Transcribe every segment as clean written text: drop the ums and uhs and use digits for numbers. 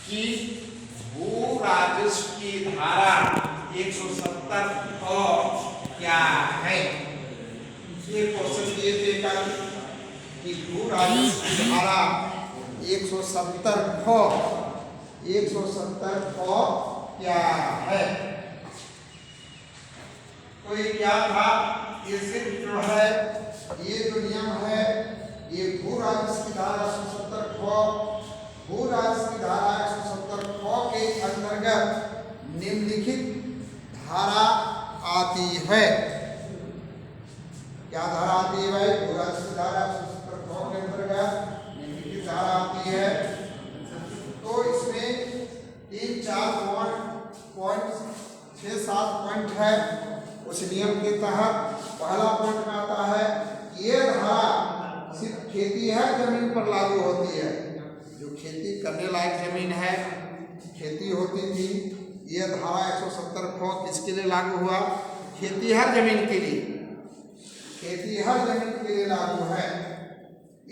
कि भू राजस्व की धारा 170 क्या है। ये क्वेश्चन दिए थे कल कि भू राजस्व की धारा 170 क्या है। तो ये क्या था, ये सिर्फ जो है ये जो नियम है ये भू राजस्व की धारा 170 भू राजस्व की धारा 170 के अंतर्गत निम्नलिखित धारा आती है। क्या धारा आती है भाई? भू राजस्व की धारा 170 के अंतर्गत निम्नलिखित धारा आती है। तो इसमें 3-4 पॉइंट 6-7 पॉइंट है। उस नियम के तहत पहला पॉइंट में आता है ये धारा सिर्फ खेती है जमीन पर लागू होती है। जो खेती करने लायक जमीन है, खेती होती थी, ये धारा 170 किसके लिए लागू हुआ? खेती हर जमीन के लिए, खेती हर जमीन के लिए लागू है।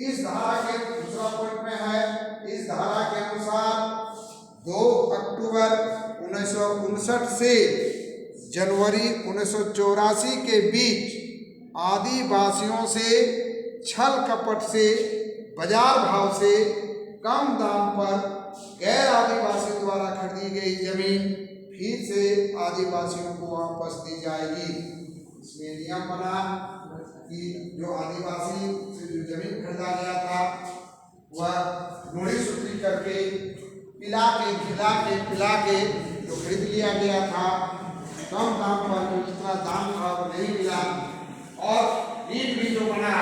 इस धारा के दूसरा पॉइंट में है, इस धारा के अनुसार 2 अक्टूबर 1959 से जनवरी 1984 के बीच आदिवासियों से छल कपट से बाजार भाव से कम दाम पर गैर आदिवासियों द्वारा खरीदी गई जमीन फिर से आदिवासियों को वापस दी जाएगी। इसमें नियम बना कि जो आदिवासी से जो जमीन खरीदा गया था वह लोड़ी सूत्री करके पिला के जो खरीद लिया गया था कम दाम पर, जो जितना दाम था वो नहीं मिला और ऋण भी जो बना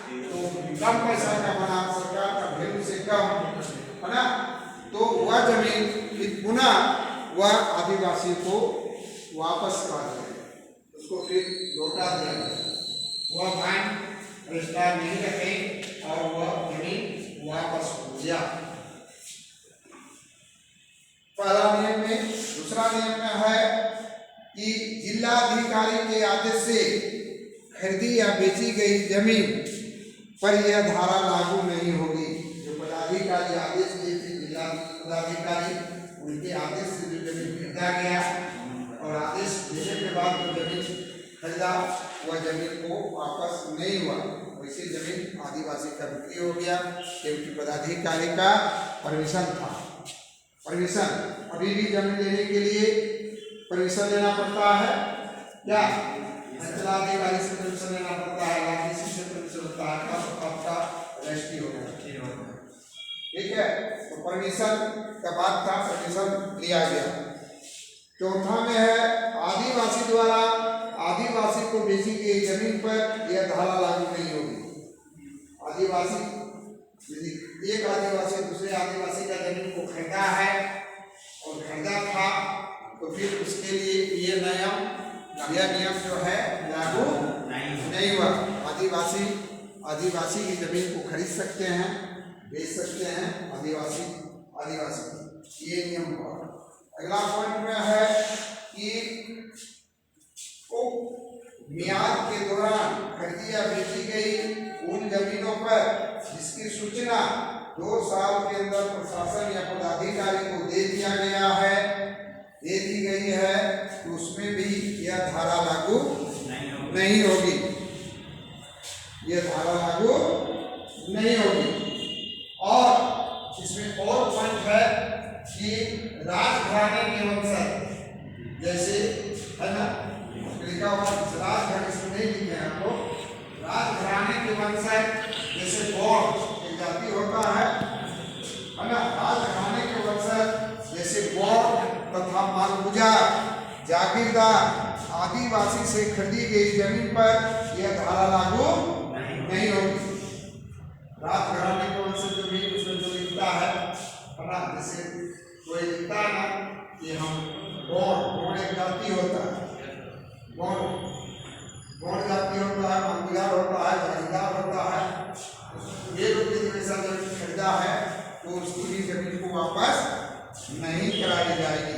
तो कम पैसा का बना, सरकार का वैल्यू से कम, है ना। तो वह जमीन फिर पुनः वह आदिवासी को वापस करा दिया, उसको फिर लौटा दिया गया। वह बैंक रजिस्ट्रार नहीं रखे और वह जमीन वापस हो गया। पहला नियम में। दूसरा नियम में है कि जिलाधिकारी के आदेश से खरीदी या बेची गई जमीन पर यह धारा लागू नहीं होगी। जो पदाधिकारी आदेश दिए थे, जिला पदाधिकारी, उनके आदेश से जो जमीन खरीदा गया और आदेश देने के बाद जो जमीन खरीदा वह जमीन को वापस नहीं हुआ, वैसे जमीन आदिवासी का बिक्री हो गया क्योंकि पदाधिकारी का परमिशन था। परमिशन अभी भी जमीन लेने के लिए परमिशन लेना पड़ता है। क्या अंचलाधिकारी से परमिशन लेना पड़ता है, किसी से परमिशन होता है, तब आपका रजिस्ट्री होगा। ठीक है, तो परमिशन का बात था, परमिशन लिया गया। चौथा में है आदिवासी द्वारा आदिवासी को बेची गई जमीन पर यह धारा लागू नहीं होगी। आदिवासी यदि एक आदिवासी दूसरे आदिवासी का जमीन को खरीदा है और खरीदा था तो फिर उसके लिए यह नियम जो है लागू नहीं हुआ। आदिवासी की जमीन को खरीद सकते हैं, बेच सकते हैं, आदिवासी ये नियम हुआ। अगला पॉइंट में है कि मियाद के दौरान खरीदी या बेची गई उन जमीनों पर जिसकी सूचना 2 साल के अंदर प्रशासन या पदाधिकारी को दे दी गई है तो उसमें भी यह धारा लागू नहीं होगी। यह धारा लागू नहीं होगी। और इसमें और पॉइंट है कि राजघराने के वंशज, जैसे है ना लिखा हुआ राजघराने, इसमें नहीं लिखे हैं आपको, राजघराने के वंशज जैसे गौड़ एक जाति होता है ना, राजघराने के वंशज जैसे गौड़ तथा मालगुजा जागीरदार आदिवासी से खरीदी गई जमीन पर यह धारा लागू नहीं होगी। राजघराने के वंशज जो भी उसमें जो लिखता है ना, जैसे कोई लिखता है ना कि हम गौड़ एक जाति होता है, गौड़ जाति होता है, मालगुजार होता है, जागीरदार होता है, ये लोग जैसा जमीन खरीदा है तो उसकी भी जमीन को वापस नहीं कराई जाएगी।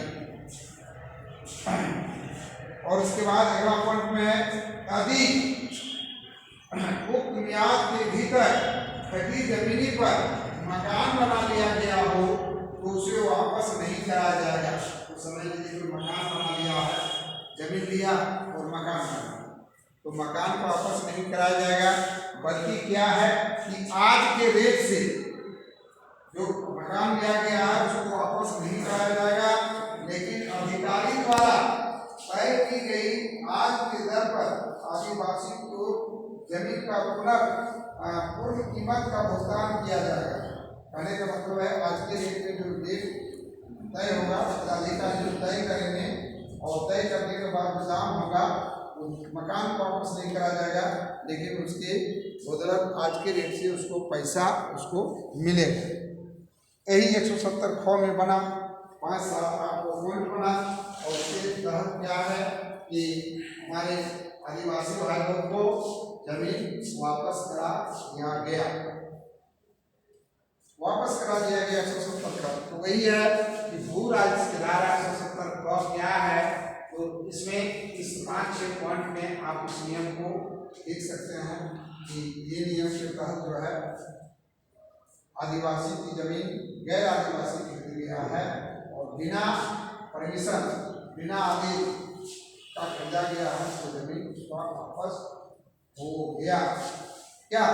और उसके बाद अगला पॉइंट में है यदि उक्त मियाद के भीतर खरीदी जमीनी पर मकान बना लिया गया हो तो उसे वापस कराया जाएगा। तो समझ लीजिए कोई मकान बना लिया है, जमीन लिया और मकान बना, तो मकान को वापस नहीं कराया जाएगा, बल्कि क्या है कि आज के रेट से जो मकान लिया गया है उसको वापस नहीं कराया जाएगा, लेकिन अधिकारी द्वारा तय की गई आज के दर पर आदिवासी को जमीन का पूर्ण कीमत का भुगतान किया जाएगा। कहने का मतलब है आज के रेट में जो रेट तय होगा अधिकारी जो तय करेंगे और तय करने के बाद जो दाम होगा वो मकान को वापस नहीं कराया जाएगा, लेकिन उसके बदौलत आज के रेट से उसको पैसा उसको मिलेगा। यही 170 ख में बना 5 साल आपको पॉइंट बना, और उसके तहत क्या है कि हमारे आदिवासी भाई लोग को जमीन वापस करा दिया गया, वापस करा दिया गया 170 ख। तो वही है कि भू राजस्व धारा 170 ख क्या है, तो इसमें इस 5-6 पॉइंट में आप इस नियम को देख सकते हैं कि ये नियम के तहत जो है आदिवासी की जमीन गैर आदिवासी की खरीद लिया है और बिना परमिशन बिना आदेश का खरीदा गया है, तो जमीन उसका वापस हो गया। क्या